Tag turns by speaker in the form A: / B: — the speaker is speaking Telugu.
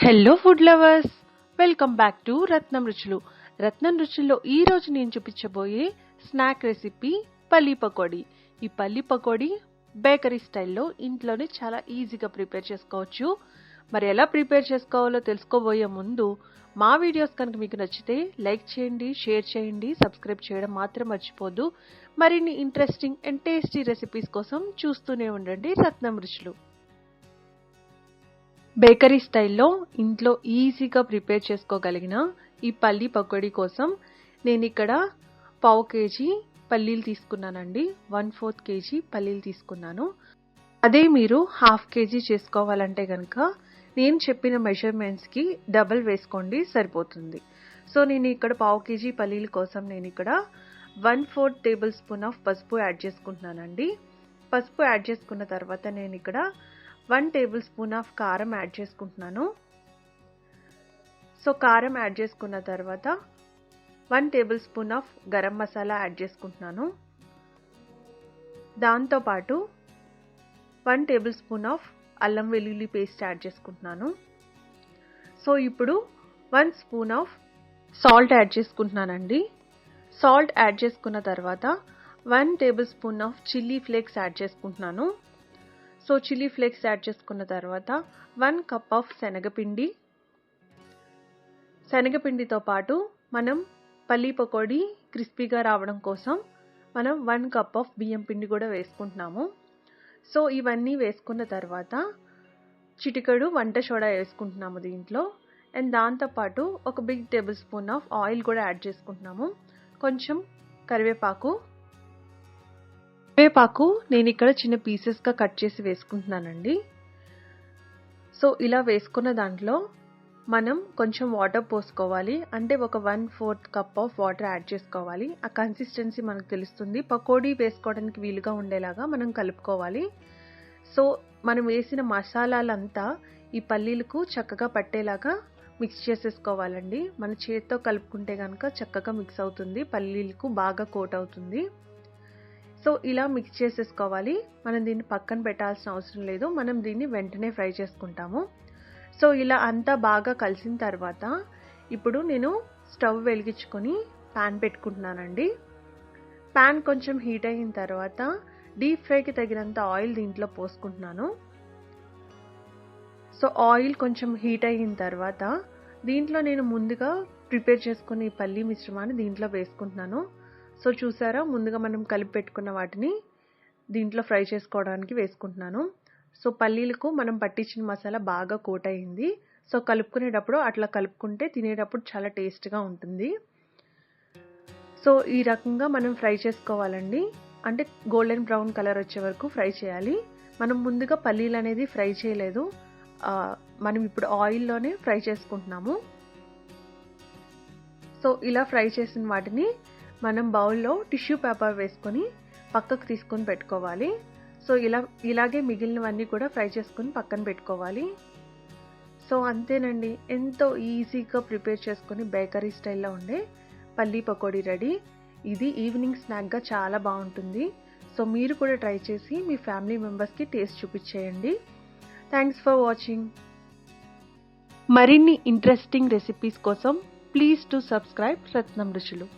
A: Hello food lovers, welcome back to Ratnam Ruchulu. Ratnam రుచుల్లో ఈ రోజు నేను చూపించబోయే స్నాక్ రెసిపీ పల్లి పకోడీ. ఈ పల్లి పకోడీ బేకరీ స్టైల్లో ఇంట్లోనే చాలా ఈజీగా ప్రిపేర్ చేసుకోవచ్చు. మరి ఎలా ప్రిపేర్ చేసుకోవాలో తెలుసుకోబోయే ముందు మా వీడియోస్ కనుక మీకు నచ్చితే లైక్ చేయండి, షేర్ చేయండి, సబ్స్క్రైబ్ చేయడం మాత్రం మర్చిపోద్దు. మరిన్ని ఇంట్రెస్టింగ్ అండ్ టేస్టీ రెసిపీస్ కోసం చూస్తూనే ఉండండి రత్నం రుచులు. బేకరీ స్టైల్లో ఇంట్లో ఈజీగా ప్రిపేర్ చేసుకోగలిగిన ఈ పల్లి పకోడీ కోసం నేను ఇక్కడ 1/2 కేజీ పల్లీలు తీసుకున్నానండి. 1/4 కేజీ పల్లీలు తీసుకున్నాను. అదే మీరు 1/2 కేజీ చేసుకోవాలంటే కనుక నేను చెప్పిన మెజర్మెంట్స్కి డబుల్ వేసుకోండి, సరిపోతుంది. సో నేను ఇక్కడ 1/2 కేజీ పల్లీల కోసం నేను ఇక్కడ 1/4 టేబుల్ స్పూన్ ఆఫ్ పసుపు యాడ్ చేసుకుంటున్నానండి. పసుపు యాడ్ చేసుకున్న తర్వాత నేను ఇక్కడ 1 టేబుల్ స్పూన్ ఆఫ్ కారం యాడ్ చేసుకుంటున్నాను. సో కారం యాడ్ చేసుకున్న తర్వాత 1 table spoon of garam masala add చేసుకుంటున్నాను. దాంతోపాటు 1 టేబుల్ స్పూన్ ఆఫ్ అల్లం వెల్లుల్లి పేస్ట్ యాడ్ చేసుకుంటున్నాను. సో ఇప్పుడు 1 స్పూన్ ఆఫ్ సాల్ట్ యాడ్ చేసుకుంటున్నానండి. సాల్ట్ యాడ్ చేసుకున్న తర్వాత 1 table spoon of chilli flakes add చేసుకుంటున్నాను. సో చిల్లీ ఫ్లేక్స్ యాడ్ చేసుకున్న తర్వాత 1 కప్ ఆఫ్ శనగపిండి. శనగపిండితో పాటు మనం పల్లి పకోడీ క్రిస్పీగా రావడం కోసం మనం 1 కప్ ఆఫ్ బియ్యం పిండి కూడా వేసుకుంటున్నాము. సో ఇవన్నీ వేసుకున్న తర్వాత చిటికెడు వంట సోడా వేసుకుంటున్నాము దీంట్లో. అండ్ దాంతోపాటు ఒక big tablespoon of oil కూడా యాడ్ చేసుకుంటున్నాము. కొంచెం కరివేపాకు నేను ఇక్కడ చిన్న పీసెస్గా కట్ చేసి వేసుకుంటున్నానండి. సో ఇలా వేసుకున్న దాంట్లో మనం కొంచెం వాటర్ పోసుకోవాలి. అంటే ఒక 1/4 కప్ ఆఫ్ వాటర్ యాడ్ చేసుకోవాలి. ఆ కన్సిస్టెన్సీ మనకు తెలుస్తుంది. పకోడీ వేసుకోవడానికి వీలుగా ఉండేలాగా మనం కలుపుకోవాలి. సో మనం వేసిన మసాలాలంతా ఈ పల్లీలకు చక్కగా పట్టేలాగా మిక్స్ చేసేసుకోవాలండి. మన చేతితో కలుపుకుంటే కనుక చక్కగా మిక్స్ అవుతుంది, పల్లీలకు బాగా కోట్ అవుతుంది. సో ఇలా మిక్స్ చేసేసుకోవాలి. మనం దీన్ని పక్కన పెట్టాల్సిన అవసరం లేదు, మనం దీన్ని వెంటనే ఫ్రై చేసుకుంటాము. సో ఇలా అంతా బాగా కలిసిన తర్వాత ఇప్పుడు నేను స్టవ్ వెలిగించుకొని ప్యాన్ పెట్టుకుంటున్నానండి. ప్యాన్ కొంచెం హీట్ అయిన తర్వాత డీప్ ఫ్రైకి తగినంత ఆయిల్ దీంట్లో పోసుకుంటున్నాను. సో ఆయిల్ కొంచెం హీట్ అయిన తర్వాత దీంట్లో నేను ముందుగా ప్రిపేర్ చేసుకుని పల్లీ మిశ్రమాన్ని దీంట్లో వేసుకుంటున్నాను. సో చూసారా, ముందుగా మనం కలిపి పెట్టుకున్న వాటిని దీంట్లో ఫ్రై చేసుకోవడానికి వేసుకుంటున్నాను. సో పల్లీలకు మనం పట్టించిన మసాలా బాగా కోట్ అయింది. సో కలుపుకునేటప్పుడు అట్లా కలుపుకుంటే తినేటప్పుడు చాలా టేస్ట్గా ఉంటుంది. సో ఈ రకంగా మనం ఫ్రై చేసుకోవాలండి. అంటే గోల్డెన్ బ్రౌన్ కలర్ వచ్చే వరకు ఫ్రై చేయాలి. మనం ముందుగా పల్లీలు అనేది ఫ్రై చేయలేదు, మనం ఇప్పుడు ఆయిల్లోనే ఫ్రై చేసుకుంటున్నాము. సో ఇలా ఫ్రై చేసిన వాటిని మనం బౌల్లో టిష్యూ పేపర్ వేసుకొని పక్కకు తీసుకొని పెట్టుకోవాలి. సో ఇలాగే మిగిలినవన్నీ కూడా ఫ్రై చేసుకొని పక్కన పెట్టుకోవాలి. సో అంతేనండి, ఎంతో ఈజీగా ప్రిపేర్ చేసుకొని బేకరీ స్టైల్లో ఉండే పల్లి పకోడీ రెడీ. ఇది ఈవినింగ్ స్నాక్గా చాలా బాగుంటుంది. సో మీరు కూడా ట్రై చేసి మీ ఫ్యామిలీ మెంబర్స్కి టేస్ట్ చూపించేయండి. Thanks for watching. మరిన్ని ఇంట్రెస్టింగ్ రెసిపీస్ కోసం ప్లీజ్ టు సబ్స్క్రైబ్ రత్నం రుచులు.